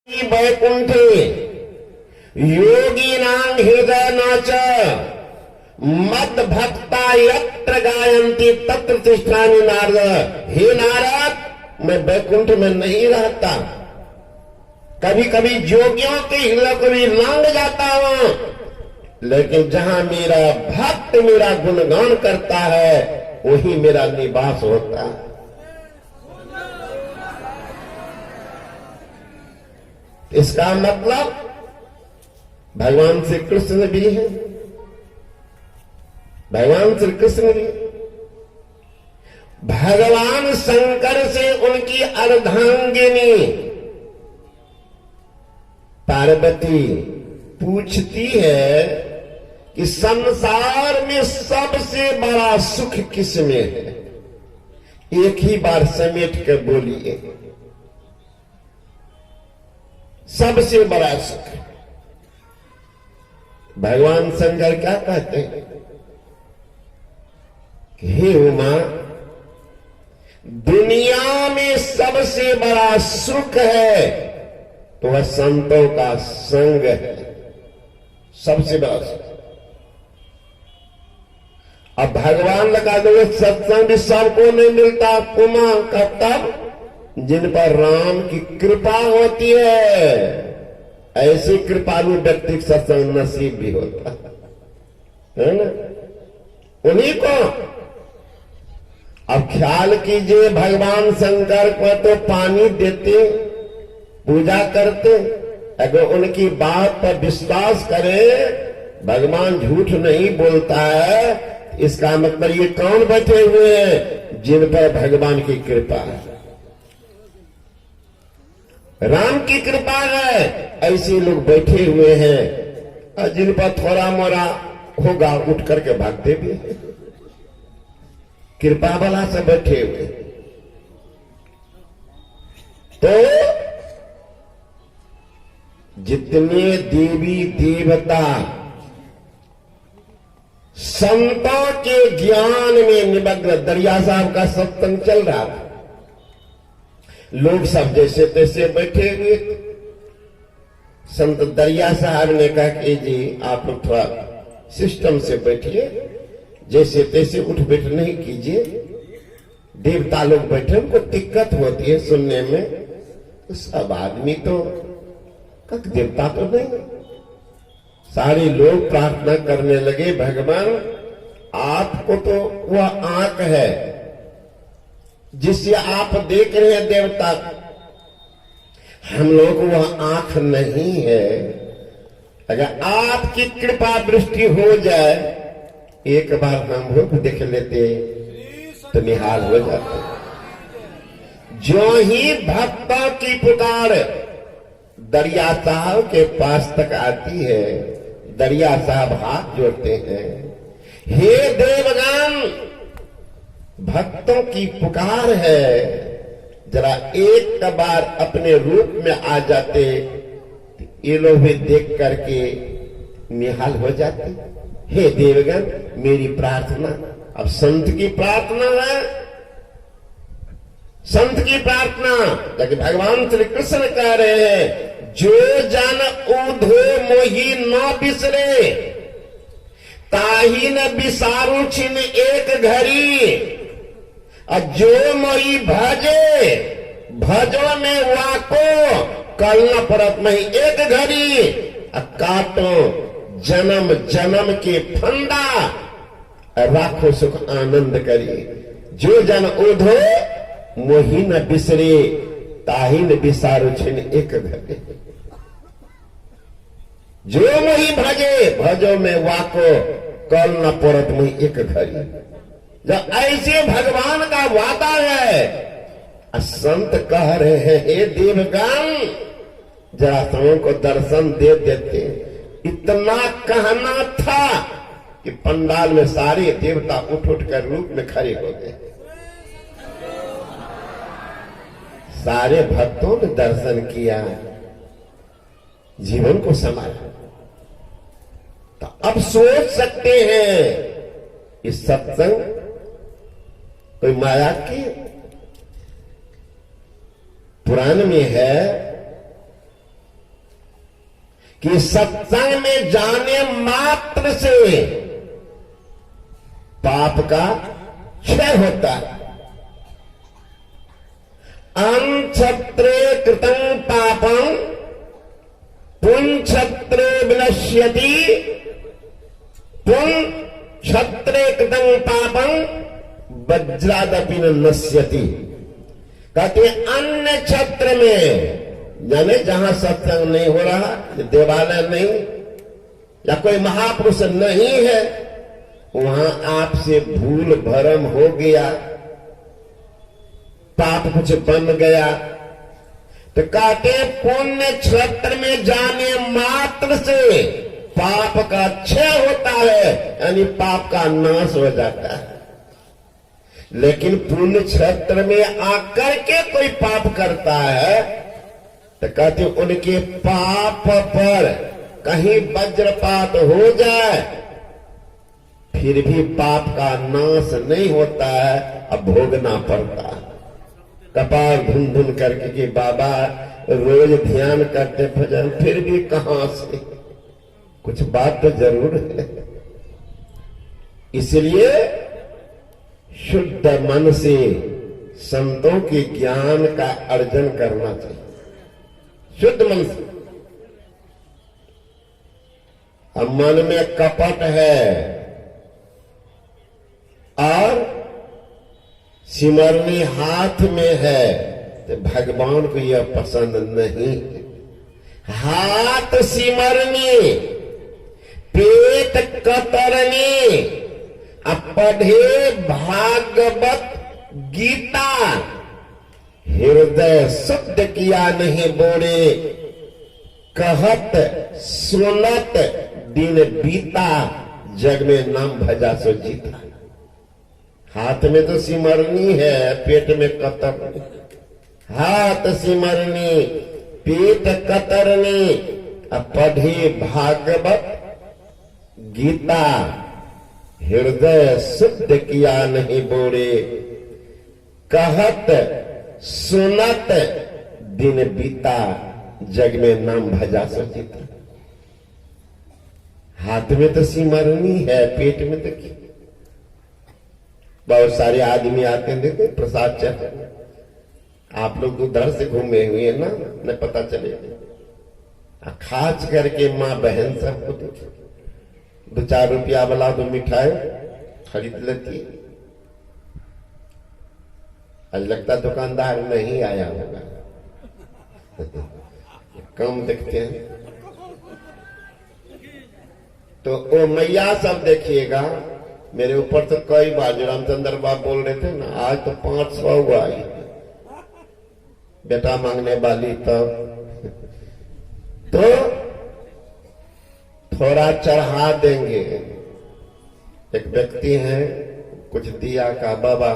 वैकुंठे योगिनां हृदय नाच मद भक्ता यत्र गायन्ति तत्र तिष्ठामि नारद। हे नारद, मैं वैकुंठ में नहीं रहता, कभी कभी योगियों के हृदय को भी लांग जाता हूं, लेकिन जहां मेरा भक्त मेरा गुणगान करता है वही मेरा निवास होता है। इसका मतलब भगवान श्री कृष्ण भी है, भगवान श्री कृष्ण भी भगवान शंकर से उनकी अर्धांगिनी पार्वती पूछती है कि संसार में सबसे बड़ा सुख किसमें है? एक ही बार समेट कर बोलिए, सबसे बड़ा सुख। भगवान शंकर क्या कहते हैं कि हे उमा, दुनिया में सबसे बड़ा सुख है तो वह संतों का संग है, सबसे बड़ा सुख। अब भगवान लगा दो सत्संग भी सबको नहीं मिलता, उमा का तब जिन पर राम की कृपा होती है, ऐसे कृपालु व्यक्ति का सत्संग नसीब भी होता है ना, उन्हीं को। अब ख्याल कीजिए, भगवान शंकर को तो पानी देते, पूजा करते, अगर उनकी बात पर विश्वास करे, भगवान झूठ नहीं बोलता है, इसका मतलब ये कौन बैठे हुए हैं जिन पर भगवान की कृपा है, राम की कृपा है, ऐसे लोग बैठे हुए हैं, और जिन पर थोड़ा मोड़ा होगा उठ करके भागते भी हैं, कृपा वाला से बैठे हुए। तो जितने देवी देवता संतों के ज्ञान में निमग्न, दरिया साहब का सत्संग चल रहा था, लोग सब जैसे तैसे बैठे हुए। संत दरिया साहब ने कहा कि जी आप थोड़ा सिस्टम से बैठिए, जैसे तैसे उठ बैठ नहीं कीजिए, देवता लोग बैठे, उनको दिक्कत होती है सुनने में। सब आदमी तो देवता तो नहीं। सारे लोग प्रार्थना करने लगे, भगवान आपको तो वह आंख है जिससे आप देख रहे हैं देवता, हम लोग वह आंख नहीं है। अगर आपकी कृपा दृष्टि हो जाए, एक बार हम लोग देख लेते तो निहाल हो जाते। जो ही भक्तों की पुकार दरिया साहब के पास तक आती है, दरिया साहब हाथ जोड़ते हैं, हे देवगण, भक्तों की पुकार है, जरा एक बार अपने रूप में आ जाते, ये लोग भी देख करके निहाल हो जाते। हे देवगण, मेरी प्रार्थना, अब संत की प्रार्थना है, संत की प्रार्थना, लेकिन भगवान श्री कृष्ण कह रहे हैं, जो जन ऊधो मोही न बिसरे, ताही न बिसारू छिन एक घड़ी, और जो मोही भजे भजो में वाको, कल न परत नहीं एक घड़ी, काटो जन्म जन्म के फंदा, राखो सुख आनंद करी। जो जन उधो मोही न बिसरे, ताही न बिसारू छिन एक घड़ी, जो मोही भजे भजो में वाको, कल न परत नहीं एक घड़ी। जब ऐसे भगवान का वादा है, संत कह रहे हैं, हे देवगण, जरा सबको दर्शन दे देते। इतना कहना था कि पंडाल में सारे देवता उठ उठ कर रूप में खड़े हो गए। सारे भक्तों ने दर्शन किया, जीवन को संभाला। तो अब सोच सकते हैं, इस सत्संग कोई माया की पुराण में है कि सत्संग में जाने मात्र से पाप का क्षय होता है। अनक्षत्रे कृतं पापं पुंक्षत्रे विनश्यति, पुंक्षत्रे कृतं पापं वज्रादपि न नश्यति। कहते अन्य क्षेत्र में, यानी जहां सत्संग नहीं हो रहा, देवालय नहीं या कोई महापुरुष नहीं है, वहां आपसे भूल भरम हो गया, पाप कुछ बन गया, तो कहते पुण्य क्षेत्र में जाने मात्र से पाप का क्षय होता है, यानी पाप का नाश हो जाता है। लेकिन पुण्य क्षेत्र में आकर के कोई पाप करता है तो कहते उनके पाप पर कहीं वज्रपात हो जाए फिर भी पाप का नाश नहीं होता है, अब भोगना पड़ता है। कपाल धुन धुन करके कि बाबा रोज ध्यान करते भजन, फिर भी कहां से, कुछ बात तो जरूर है। इसलिए शुद्ध मन से संतों के ज्ञान का अर्जन करना चाहिए, शुद्ध मन से। अब मन में कपट है और सिमरनी हाथ में है तो भगवान को यह पसंद नहीं। हाथ सिमरनी, पेट कतरनी, अब पढ़े भागवत गीता, हृदय शुद्ध किया नहीं बोले, कहत सुनत दिन बीता, जग में नाम भजा सो जीता। हाथ में तो सिमरनी है, पेट में कतरनी। हाथ सिमरनी, पेट कतरनी, अब पढ़े भागवत गीता, हृदय शुद्ध किया नहीं बोरे, कहत सुनत दिन बीता, जग में नाम भजा सो जीता। हाथ में तो सिमरनी है, पेट में तो क्या। बहुत सारे आदमी आते हैं, देखते प्रसाद चढ़, आप लोग उधर से घूमे हुए हैं ना, न पता चले। खास करके माँ बहन सबको देखे, 2-4 रुपया वाला तो मिठाई खरीद लेती है। आज लगता दुकानदार नहीं आया होगा, कम देखते हैं। तो वो मैया सब देखिएगा, मेरे ऊपर तो कई बार जो रामचंद्र बाबू बोल रहे थे ना, आज तो 500 हुआ है बेटा मांगने वाली। तो थोड़ा चढ़ा देंगे। एक व्यक्ति है, कुछ दिया का बाबा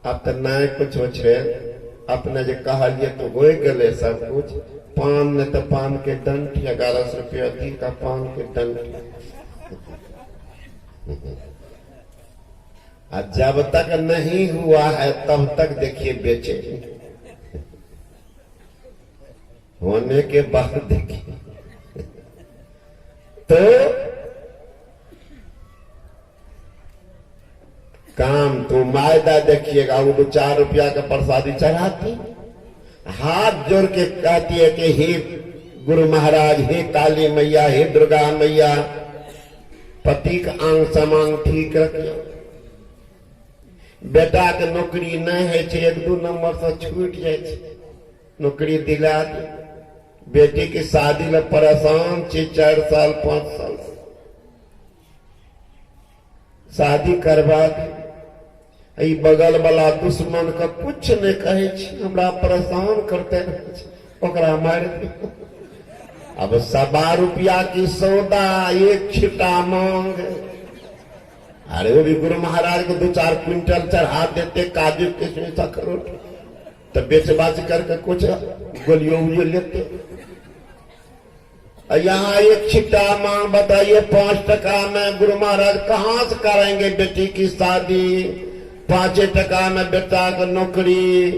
अब तो नए कुछ हो छे, अपने जो कहलिए तो हो गए सब कुछ। पान ने तो पान के डंठी 1100 रुपया दी का पान के डंठी। जब तक नहीं हुआ है तब तक देखिए बेचे, होने के बाद देखिए। तो काम तो मायदा देखिएगा, वो 4 रुपया का प्रसादी चढ़ाती, हाथ जोड़ के कहती है कि हे गुरु महाराज, हे काली मैया, हे दुर्गा मैया, पति का आंग समांग ठीक रखियो। बेटा के नौकरी नहीं है, 1-2 नंबर से छूट जाए, नौकरी दिला दी। बेटी की शादी में परेशान 4 साल 5 साल शादी करवा दी। बगल वाला दुश्मन का कुछ नहीं कहे, हमरा परेशान करते रहे, ओकरा मार दी। अब 1.25 रुपया की सौदा, एक छिटा मांग। अरे वो भी गुरु महाराज को 2-4 क्विंटल चढ़ा देते, काजू किशमिश अखरोट, तो बेच बाच करके कुछ गोलियों लेते। यहाँ एक छिटा मांग, बताइए 5 टका में गुरु महाराज कहाँ से करेंगे बेटी की शादी? 5 टका में बेटा को नौकरी,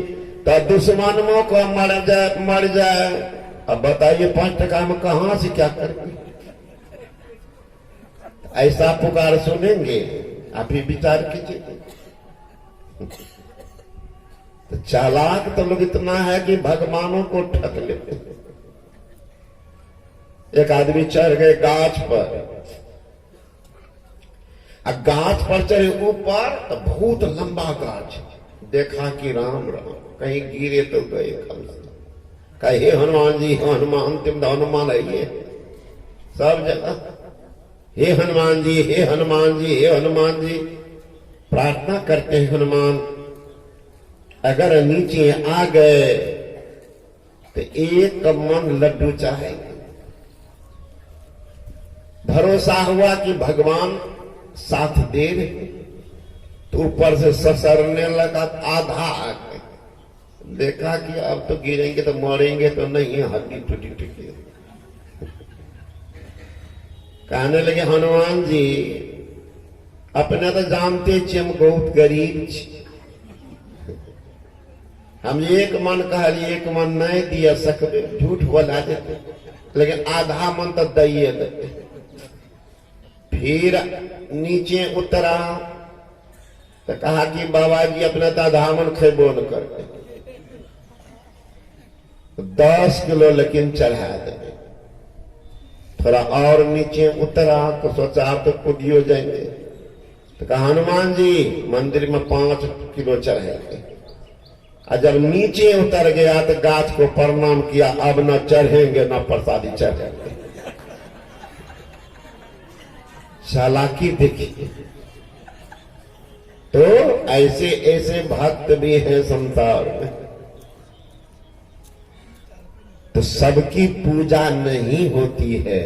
तो दुश्मनों को मर जाए अब बताइए 5 टका में कहां से क्या करेंगे? ऐसा पुकार सुनेंगे? आप ही विचार कीजिए। तो चालाक तो लोग इतना है कि भगवानों को ठग लेते। एक आदमी चढ़ गए गाछ पर, अब गाछ पर चढ़े ऊपर तो बहुत लंबा गाछ, देखा कि राम राम कहीं गिरे तो गए। कहे हनुमान जी, हनुमान अंतिम तो हनुमान है सब जगह, हे हनुमान जी, हे हनुमान जी, हे हनुमान जी। प्रार्थना करते हैं हनुमान अगर नीचे आ गए तो एक मन लड्डू चाहेंगे। भरोसा हुआ कि भगवान साथ दे रहे, तो ऊपर से ससरने लगा, आधा आ गए। देखा कि अब तो गिरेंगे तो मरेंगे तो नहीं, हड्डी टूटी टूटी। कहने लगे हनुमान जी अपने तो जानते छी हम बहुत गरीब छी, हम एक मन कहलिए एक मन नहीं दिया सकते, झूठ बोला देते, लेकिन आधा मन तो दिए देते। फिर नीचे उतरा तो कहा कि बाबा जी अपने तो आधा मन खेबो न करते, 10 किलो लेकिन चढ़ा देंगे। थोड़ा और नीचे उतरा तो सोचा आप तो कूदियो जाएंगे, तो कहा हनुमान जी मंदिर में 5 किलो चढ़ाएंगे। और जब नीचे उतर गया तो गाछ को प्रणाम किया, अब न चढ़ेंगे न प्रसादी चढ़ेंगे। चालाकी देखिए। तो ऐसे ऐसे भक्त भी हैं संसार में। तो सबकी पूजा नहीं होती है।